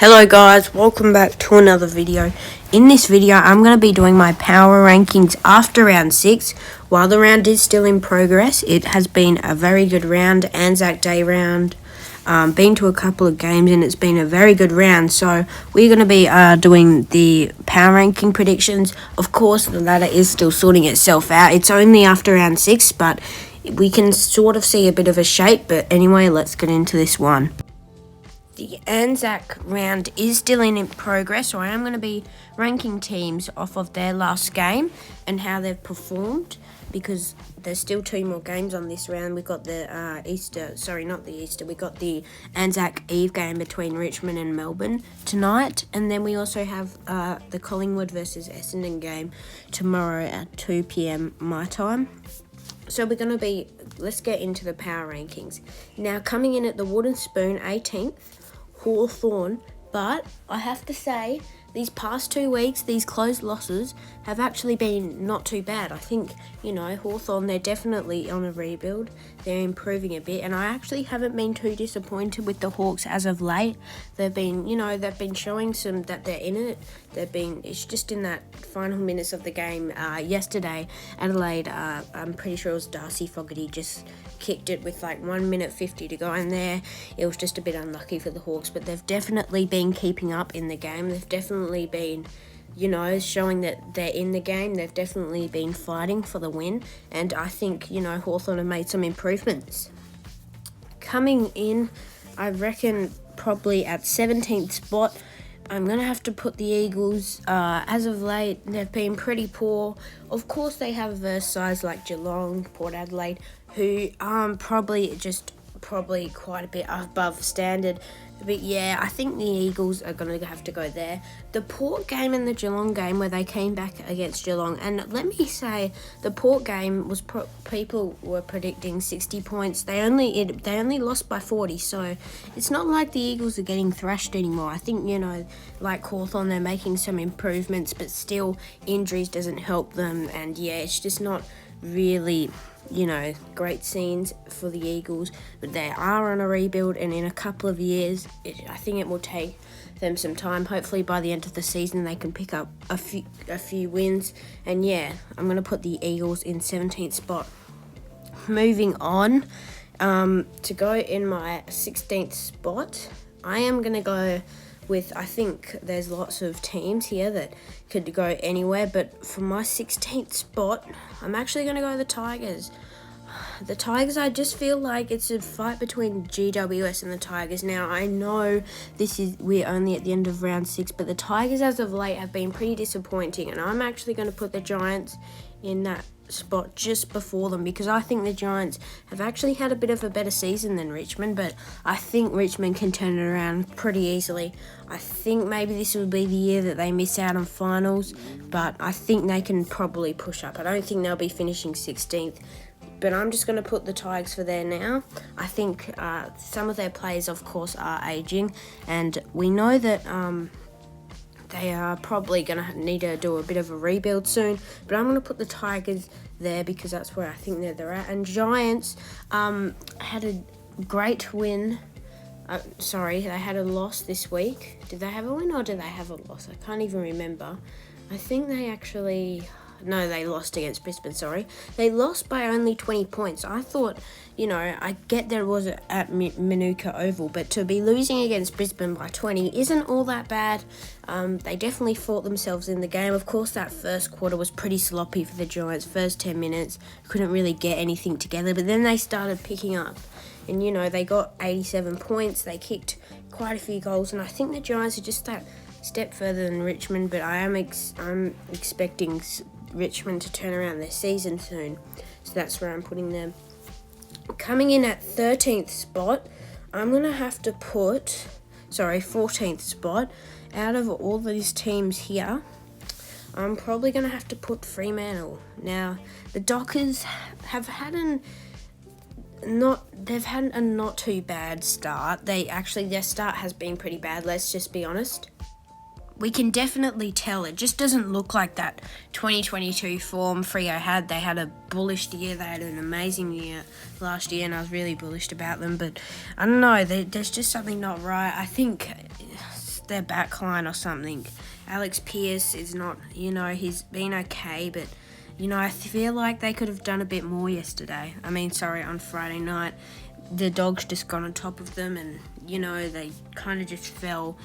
Hello guys, welcome back to another video. In this video, I'm going to be doing my power rankings after round 6. While the round is still in progress, it has been a very good round, Anzac Day round. Been to a couple of games and it's been a very good round. So we're going to be doing the power ranking predictions. Of course, the ladder is still sorting itself out. It's only after round 6, but we can sort of see a bit of a shape. But anyway, let's get into this one. The Anzac round is still in progress, so I am going to be ranking teams off of their last game and how they've performed, because there's still 2 more games on this round. We've got the we got the Anzac Eve game between Richmond and Melbourne tonight, and then we also have the Collingwood versus Essendon game tomorrow at 2 p.m. my time. So let's get into the power rankings. Now, coming in at the Wooden Spoon, 18th, Hawthorn, but I have to say, these past 2 weeks, these close losses have actually been not too bad. I think, Hawthorn, they're definitely on a rebuild. They're improving a bit, and I actually haven't been too disappointed with the Hawks as of late. They've been showing some that they're in it. It's just in that final minutes of the game yesterday, Adelaide, I'm pretty sure it was Darcy Fogarty, just kicked it with like 1 minute 50 to go in there. It was just a bit unlucky for the Hawks, but they've definitely been keeping up in the game. They've definitely been, showing that they're in the game. They've definitely been fighting for the win, and I think, Hawthorn have made some improvements. Coming in, I reckon probably at 17th spot, I'm going to have to put the Eagles. As of late, they've been pretty poor. Of course, they have sides like Geelong, Port Adelaide, who probably quite a bit above standard. But yeah, I think the Eagles are going to have to go there. The Port game and the Geelong game, where they came back against Geelong, and let me say, the Port game was people were predicting 60 points. They only lost by 40, so it's not like the Eagles are getting thrashed anymore. I think, like Hawthorn, they're making some improvements, but still injuries doesn't help them, and yeah, it's just not really great scenes for the Eagles, but they are on a rebuild, and in a couple of years, I think it will take them some time. Hopefully by the end of the season they can pick up a few wins, and yeah, I'm going to put the Eagles in 17th spot. Moving on, to go in my 16th spot, I am going to go with, I think there's lots of teams here that could go anywhere, but for my 16th spot, I'm actually going to go the Tigers. The Tigers, I just feel like it's a fight between GWS and the Tigers. Now, I know we're only at the end of round 6, but the Tigers as of late have been pretty disappointing, and I'm actually going to put the Giants in that spot just before them, because I think the Giants have actually had a bit of a better season than Richmond, but I think Richmond can turn it around pretty easily. I think maybe this will be the year that they miss out on finals, but I think they can probably push up. I don't think they'll be finishing 16th, but I'm just going to put the Tigers for there now. I think some of their players, of course, are aging, and we know that they are probably going to need to do a bit of a rebuild soon, but I'm going to put the Tigers there because that's where I think they're at. And Giants had a great win. They had a loss this week. Did they have a win or did they have a loss? I can't even remember. I think they actually... No, they lost against Brisbane, sorry. They lost by only 20 points. I thought, I get there was at Manuka Oval, but to be losing against Brisbane by 20 isn't all that bad. They definitely fought themselves in the game. Of course, that first quarter was pretty sloppy for the Giants. First 10 minutes, couldn't really get anything together, but then they started picking up. And, they got 87 points. They kicked quite a few goals, and I think the Giants are just that step further than Richmond, but I'm expecting Richmond to turn around their season soon, so that's where I'm putting them. Coming in at 13th spot, I'm going to have to put 14th spot. Out of all these teams here, I'm probably going to have to put Fremantle. Now, the Dockers have had a not too bad start. Their start has been pretty bad, let's just be honest. We can definitely tell it just doesn't look like that 2022 form Freo had. They had a bullish year. They had an amazing year last year, and I was really bullish about them. But I don't know, there's just something not right. I think just their backline or something. Alex Pearce is not, he's been okay, but, I feel like they could have done a bit more yesterday. On Friday night. The Dogs just got on top of them and, they kind of just fell.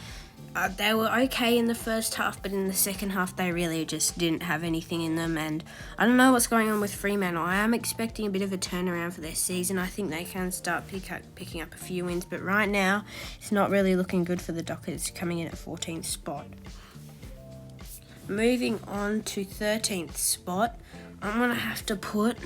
They were okay in the first half, but in the second half they really just didn't have anything in them, and I don't know what's going on with Fremantle. I am expecting a bit of a turnaround for their season. I think they can start picking up a few wins, but right now it's not really looking good for the Dockers, coming in at 14th spot. Moving on to 13th spot, I'm going to have to put,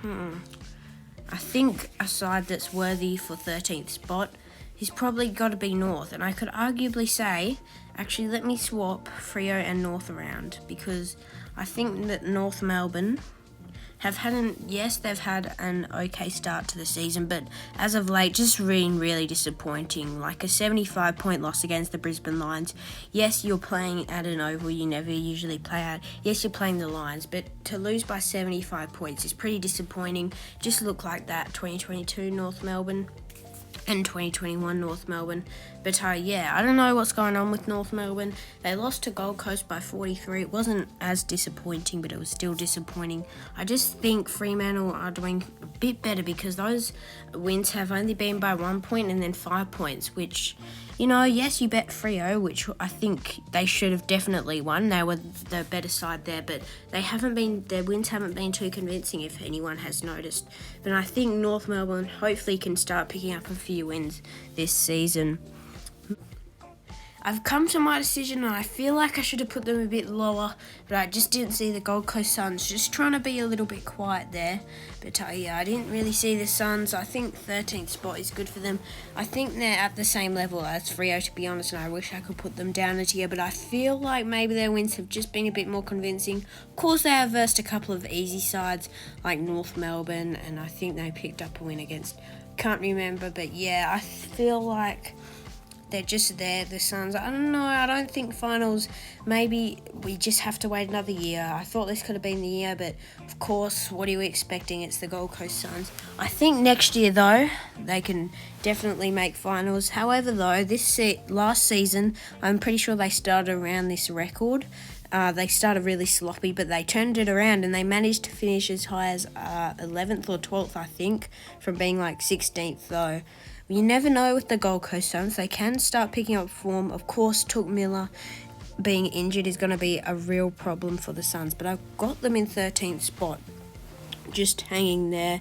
I think a side that's worthy for 13th spot, he's probably got to be North, and I could arguably say, actually let me swap Freo and North around, because I think that North Melbourne have had they've had an okay start to the season, but as of late, just really disappointing. Like a 75-point loss against the Brisbane Lions. Yes, you're playing at an oval you never usually play at. Yes, you're playing the Lions, but to lose by 75 points is pretty disappointing. Just look like that 2022 North Melbourne and 2021 North Melbourne. But I don't know what's going on with North Melbourne. They lost to Gold Coast by 43. It wasn't as disappointing, but it was still disappointing. I just think Fremantle are doing a bit better, because those wins have only been by 1 point and then 5 points, which, yes, you bet Freo, which I think they should have definitely won. They were the better side there, but their wins haven't been too convincing, if anyone has noticed. But I think North Melbourne hopefully can start picking up a few wins this season. I've come to my decision, and I feel like I should have put them a bit lower, but I just didn't see the Gold Coast Suns, just trying to be a little bit quiet there. But I didn't really see the Suns. I think 13th spot is good for them. I think they're at the same level as Freo, to be honest, and I wish I could put them down a tier, but I feel like maybe their wins have just been a bit more convincing. Of course, they have versed a couple of easy sides like North Melbourne, and I think they picked up a win against, can't remember, but I feel like they're just there, the Suns. I don't know, I don't think finals, maybe we just have to wait another year. I thought this could have been the year, but of course, what are you expecting? It's the Gold Coast Suns. I think next year, though, they can definitely make finals. However, though, last season, I'm pretty sure they started around this record. They started really sloppy, but they turned it around and they managed to finish as high as 11th or 12th, I think, from being like 16th, though. You never know with the Gold Coast Suns. They can start picking up form. Of course, Took Miller being injured is going to be a real problem for the Suns, but I've got them in 13th spot. Just hanging there.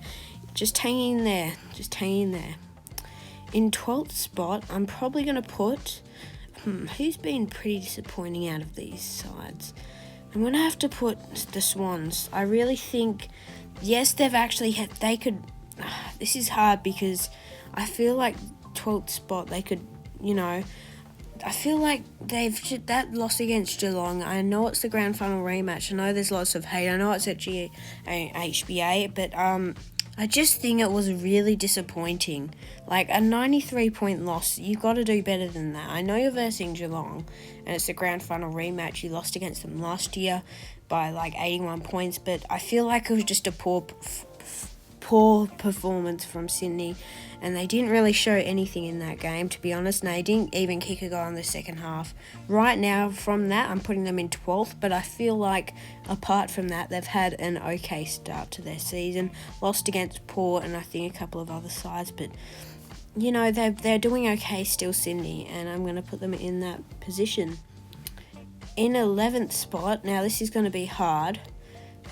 In 12th spot, I'm probably going to put... who's been pretty disappointing out of these sides? I'm going to have to put the Swans. I really think... Yes, they've actually had... They could... This is hard because... I feel like 12th spot, they could, I feel like that loss against Geelong, I know it's the grand final rematch, I know there's lots of hate, I know it's at HBA, but I just think it was really disappointing. Like, a 93-point loss, you've got to do better than that. I know you're versing Geelong, and it's the grand final rematch, you lost against them last year by like 81 points, but I feel like it was just a poor performance from Sydney, and they didn't really show anything in that game, to be honest, and they didn't even kick a goal in the second half. Right now, from that, I'm putting them in 12th, but I feel like, apart from that, they've had an okay start to their season. Lost against Port and I think a couple of other sides, but, they're doing okay still, Sydney, and I'm going to put them in that position. In 11th spot, now this is going to be hard.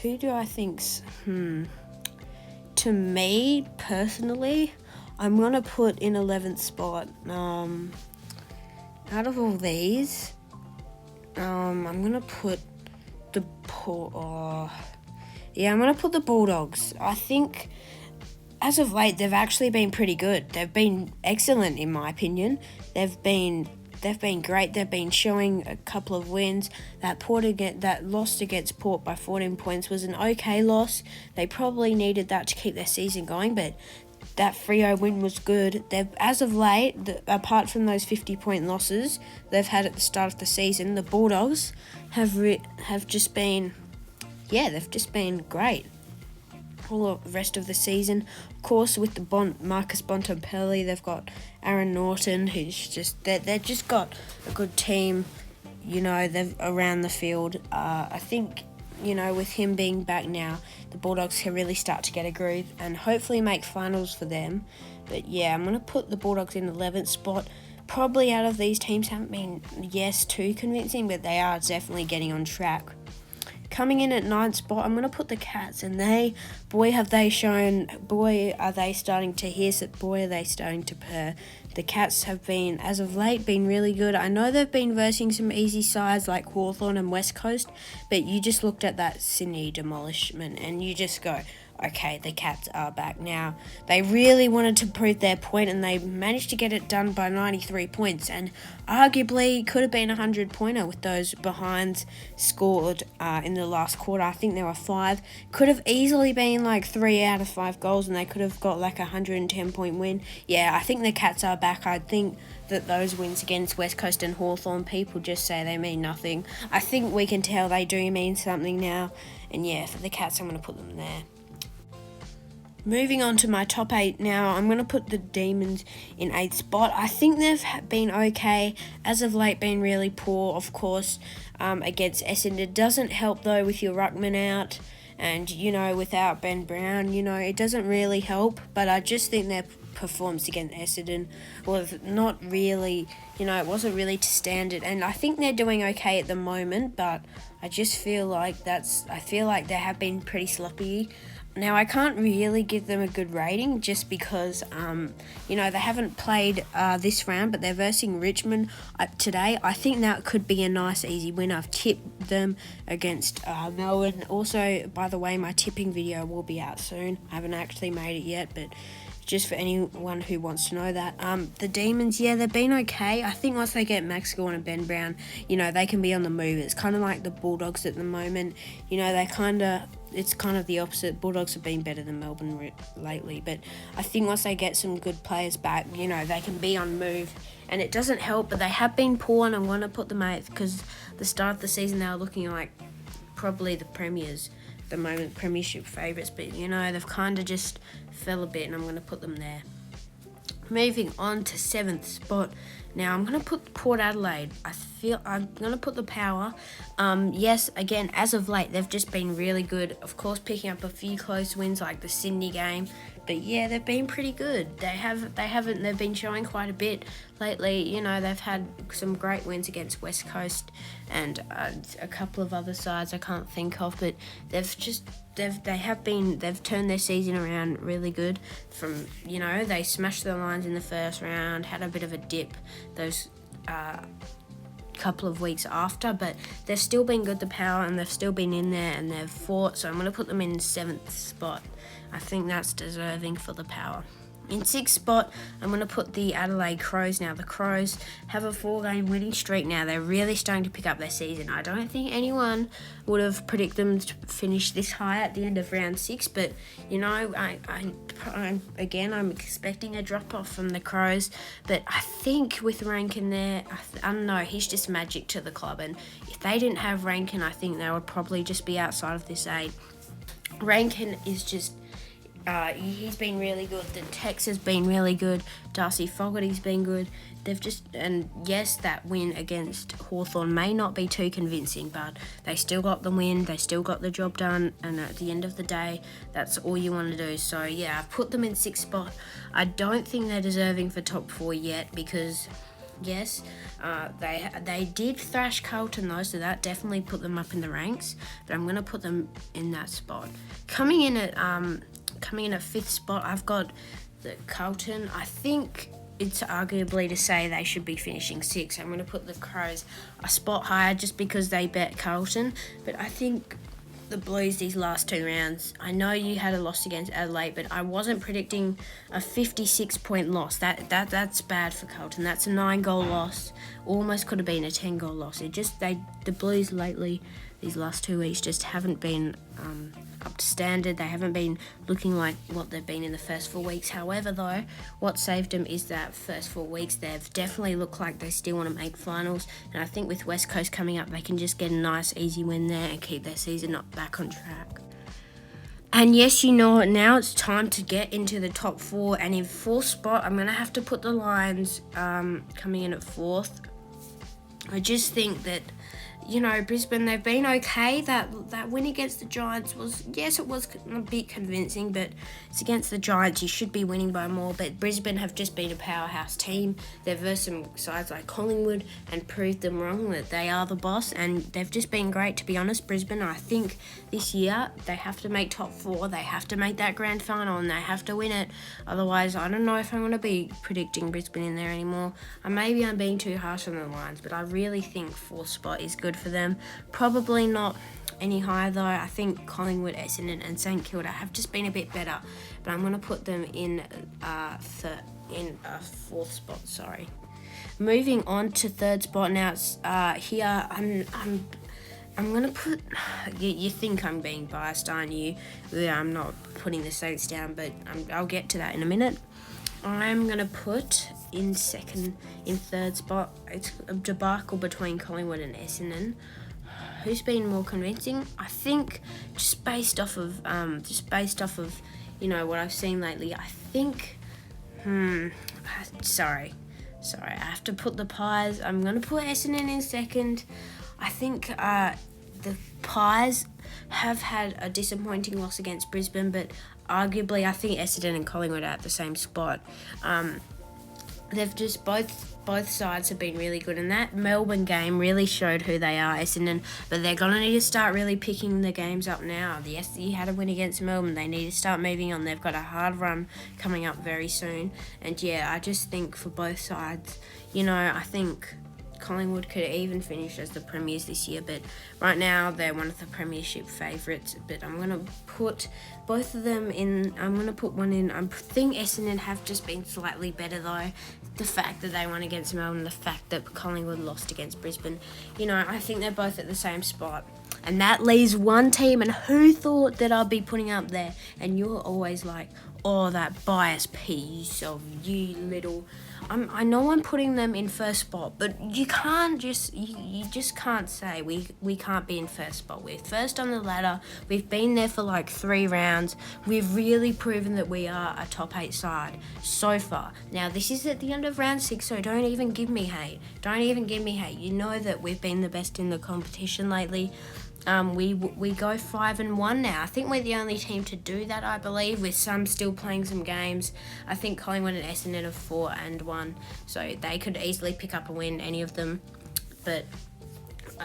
Who do I think's... To me, personally, I'm going to put in 11th spot, out of all these, I'm going to put I'm going to put the Bulldogs. I think, as of late, they've actually been pretty good. They've been excellent, in my opinion. They've been great. They've been showing a couple of wins. That loss against Port by 14 points was an okay loss. They probably needed that to keep their season going, but that Freo win was good. As of late, apart from those 50-point losses they've had at the start of the season, the Bulldogs have just been, they've just been great. all of the rest of the season. Of course, with the Marcus Bontempelli, they've got Aaron Norton, who's just they've just got a good team. They've around the field. I think with him being back now, the Bulldogs can really start to get a groove and hopefully make finals for them. But yeah, I'm gonna put the Bulldogs in 11th spot. Probably out of these teams haven't been too convincing, but they are definitely getting on track. Coming in at 9th spot, I'm going to put the Cats, and boy are they starting to hiss, boy are they starting to purr. The Cats have been, as of late, been really good. I know they've been versing some easy sides like Hawthorn and West Coast, but you just looked at that Sydney demolishment and you just go, okay, the Cats are back now. They really wanted to prove their point, and they managed to get it done by 93 points, and arguably could have been a 100-pointer with those behinds scored in the last quarter. I think there were 5. Could have easily been like 3 out of 5 goals, and they could have got like a 110-point win. Yeah, I think the Cats are back. I think that those wins against West Coast and Hawthorn, people just say they mean nothing. I think we can tell they do mean something now, and yeah, for the Cats, I'm going to put them there. Moving on to my top 8 now, I'm going to put the Demons in 8th spot. I think they've been okay. As of late, been really poor, of course, against Essendon. It doesn't help, though, with your ruckman out and, without Ben Brown, it doesn't really help. But I just think their performance against Essendon was not really, it wasn't really to standard. And I think they're doing okay at the moment, but I just feel like they have been pretty sloppy. Now, I can't really give them a good rating just because, they haven't played this round, but they're versing Richmond today. I think that could be a nice, easy win. I've tipped them against Melbourne. Also, by the way, my tipping video will be out soon. I haven't actually made it yet, but just for anyone who wants to know that. The Demons, they've been okay. I think once they get Max Gawn and Ben Brown, they can be on the move. It's kind of like the Bulldogs at the moment. It's kind of the opposite. Bulldogs have been better than Melbourne lately, but I think once they get some good players back, they can be on move. And it doesn't help, but they have been poor, and I'm going to put them 8th because the start of the season they were looking like probably the premiers, the moment premiership favourites, but they've kind of just fell a bit, and I'm going to put them there. Moving on to 7th spot. Now I'm going to put Port Adelaide. I'm going to put the Power. Yes, again, as of late, they've just been really good. Of course, picking up a few close wins like the Sydney game. But yeah, they've been pretty good. They've been showing quite a bit lately. They've had some great wins against West Coast and a couple of other sides I can't think of, but they've turned their season around really good. From they smashed the Lions in the first round, had a bit of a dip those couple of weeks after, but they've still been good, the Power, and they've still been in there and they've fought. So I'm going to put them in 7th spot. I think that's deserving for the Power. In 6th spot, I'm going to put the Adelaide Crows. Now, the Crows have a 4-game winning streak now. They're really starting to pick up their season. I don't think anyone would have predicted them to finish this high at the end of round 6, but, I'm expecting a drop-off from the Crows. But I think with Rankin there, I don't know, he's just magic to the club. And if they didn't have Rankin, I think they would probably just be outside of this 8. Rankin is just... he's been really good. The Tex has been really good. Darcy Fogarty's been good. Yes, that win against Hawthorn may not be too convincing, but they still got the win. They still got the job done. And at the end of the day, that's all you want to do. So yeah, I've put them in 6th spot. I don't think they're deserving for top 4 yet because... Yes, they did thrash Carlton though, so that definitely put them up in the ranks. But I'm going to put them in that spot. Coming in at 5th spot, I've got the Carlton. I think it's arguably to say they should be finishing 6th. I'm going to put the Crows a spot higher just because they bet Carlton. But I think the Blues these last 2 rounds, I know you had a loss against Adelaide, but I wasn't predicting a 56-point loss. That's bad for Carlton. That's a 9-goal loss. Almost could have been a 10-goal loss. The Blues lately, these last 2 weeks, just haven't been up to standard. They haven't been looking like what they've been in the first 4 weeks. However, though, what saved them is that first 4 weeks. They've definitely looked like they still want to make finals. And I think with West Coast coming up, they can just get a nice, easy win there and keep their season back on track. And yes, you know it now. It's time to get into the top 4. And in 4th spot, I'm going to have to put the Lions coming in at 4th. I just think that, you know, Brisbane, they've been okay. That win against the Giants was, yes, it was a bit convincing, but it's against the Giants. You should be winning by more. But Brisbane have just been a powerhouse team. They've versed some sides like Collingwood and proved them wrong that they are the boss. And they've just been great, to be honest. Brisbane, I think this year they have to make top 4. They have to make that grand final and they have to win it. Otherwise, I don't know if I'm going to be predicting Brisbane in there anymore. Maybe I'm being too harsh on the Lions, but I really think 4th spot is good for them. Probably not any higher though. I think Collingwood, Essendon and St Kilda have just been a bit better, but I'm going to put them in 4th spot. Sorry. Moving on to 3rd spot now. It's here. I'm gonna put. You think I'm being biased, aren't you? Yeah, I'm not putting the Saints down, but I'll get to that in a minute. I'm gonna put in 3rd spot. It's a debacle between Collingwood and Essendon. Who's been more convincing? I think just based off of you know what I've seen lately. I think. Sorry. I have to put the Pies. I'm gonna put Essendon in 2nd. I think the Pies have had a disappointing loss against Brisbane, but arguably I think Essendon and Collingwood are at the same spot. They've just both sides have been really good, and that Melbourne game really showed who they are, Essendon. But they're gonna need to start really picking the games up now. The SC had a win against Melbourne. They need to start moving on. They've got a hard run coming up very soon, and yeah, I just think for both sides, you know, I think Collingwood could even finish as the premiers this year, but right now they're one of the premiership favourites. But I'm going to put both of them in. I'm going to put one in. I think Essendon have just been slightly better though. The fact that they won against Melbourne, the fact that Collingwood lost against Brisbane, you know, I think they're both at the same spot. And that leaves one team, and who thought that I'd be putting up there? And you're always like, oh, that biased piece of you little... I know I'm putting them in 1st spot, but you can't just... You just can't say we can't be in 1st spot. We're 1st on the ladder. We've been there for like 3 rounds. We've really proven that we are a top 8 side so far. Now, this is at the end of round 6, so don't even give me hate. You know that we've been the best in the competition lately. We go 5-1 now. I think we're the only team to do that, I believe, with some still playing some games. I think Collingwood and Essendon are 4-1, so they could easily pick up a win, any of them. But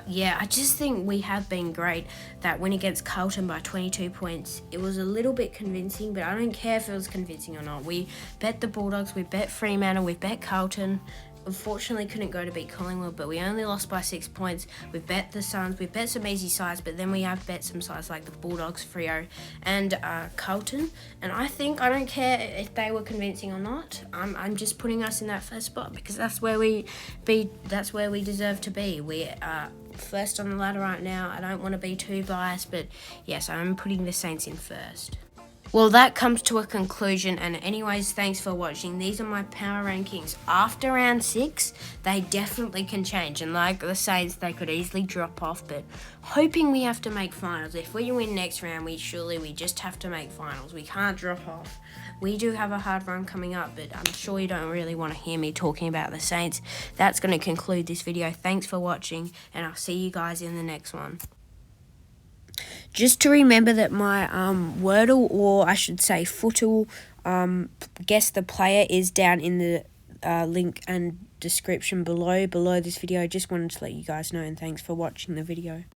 yeah, I just think we have been great. That win against Carlton by 22 points, it was a little bit convincing, but I don't care if it was convincing or not. We bet the Bulldogs, we bet Fremantle, we bet Carlton. Unfortunately couldn't go to beat Collingwood, but we only lost by 6 points. We've bet the Suns, we've bet some easy sides, but then we have bet some sides like the Bulldogs, Freo and Carlton. And I don't care if they were convincing or not. I'm just putting us in that 1st spot because that's where we deserve to be. We are 1st on the ladder right now. I don't want to be too biased, but yes, I'm putting the Saints in 1st. Well, that comes to a conclusion, and anyways, thanks for watching. These are my power rankings. After round 6, they definitely can change, and like the Saints, they could easily drop off, but hoping we have to make finals. If we win next round, we just have to make finals. We can't drop off. We do have a hard run coming up, but I'm sure you don't really want to hear me talking about the Saints. That's going to conclude this video. Thanks for watching, and I'll see you guys in the next one. Just to remember that my Wordle, or I should say Footle, guess the player is down in the link and description below this video. Just wanted to let you guys know, and thanks for watching the video.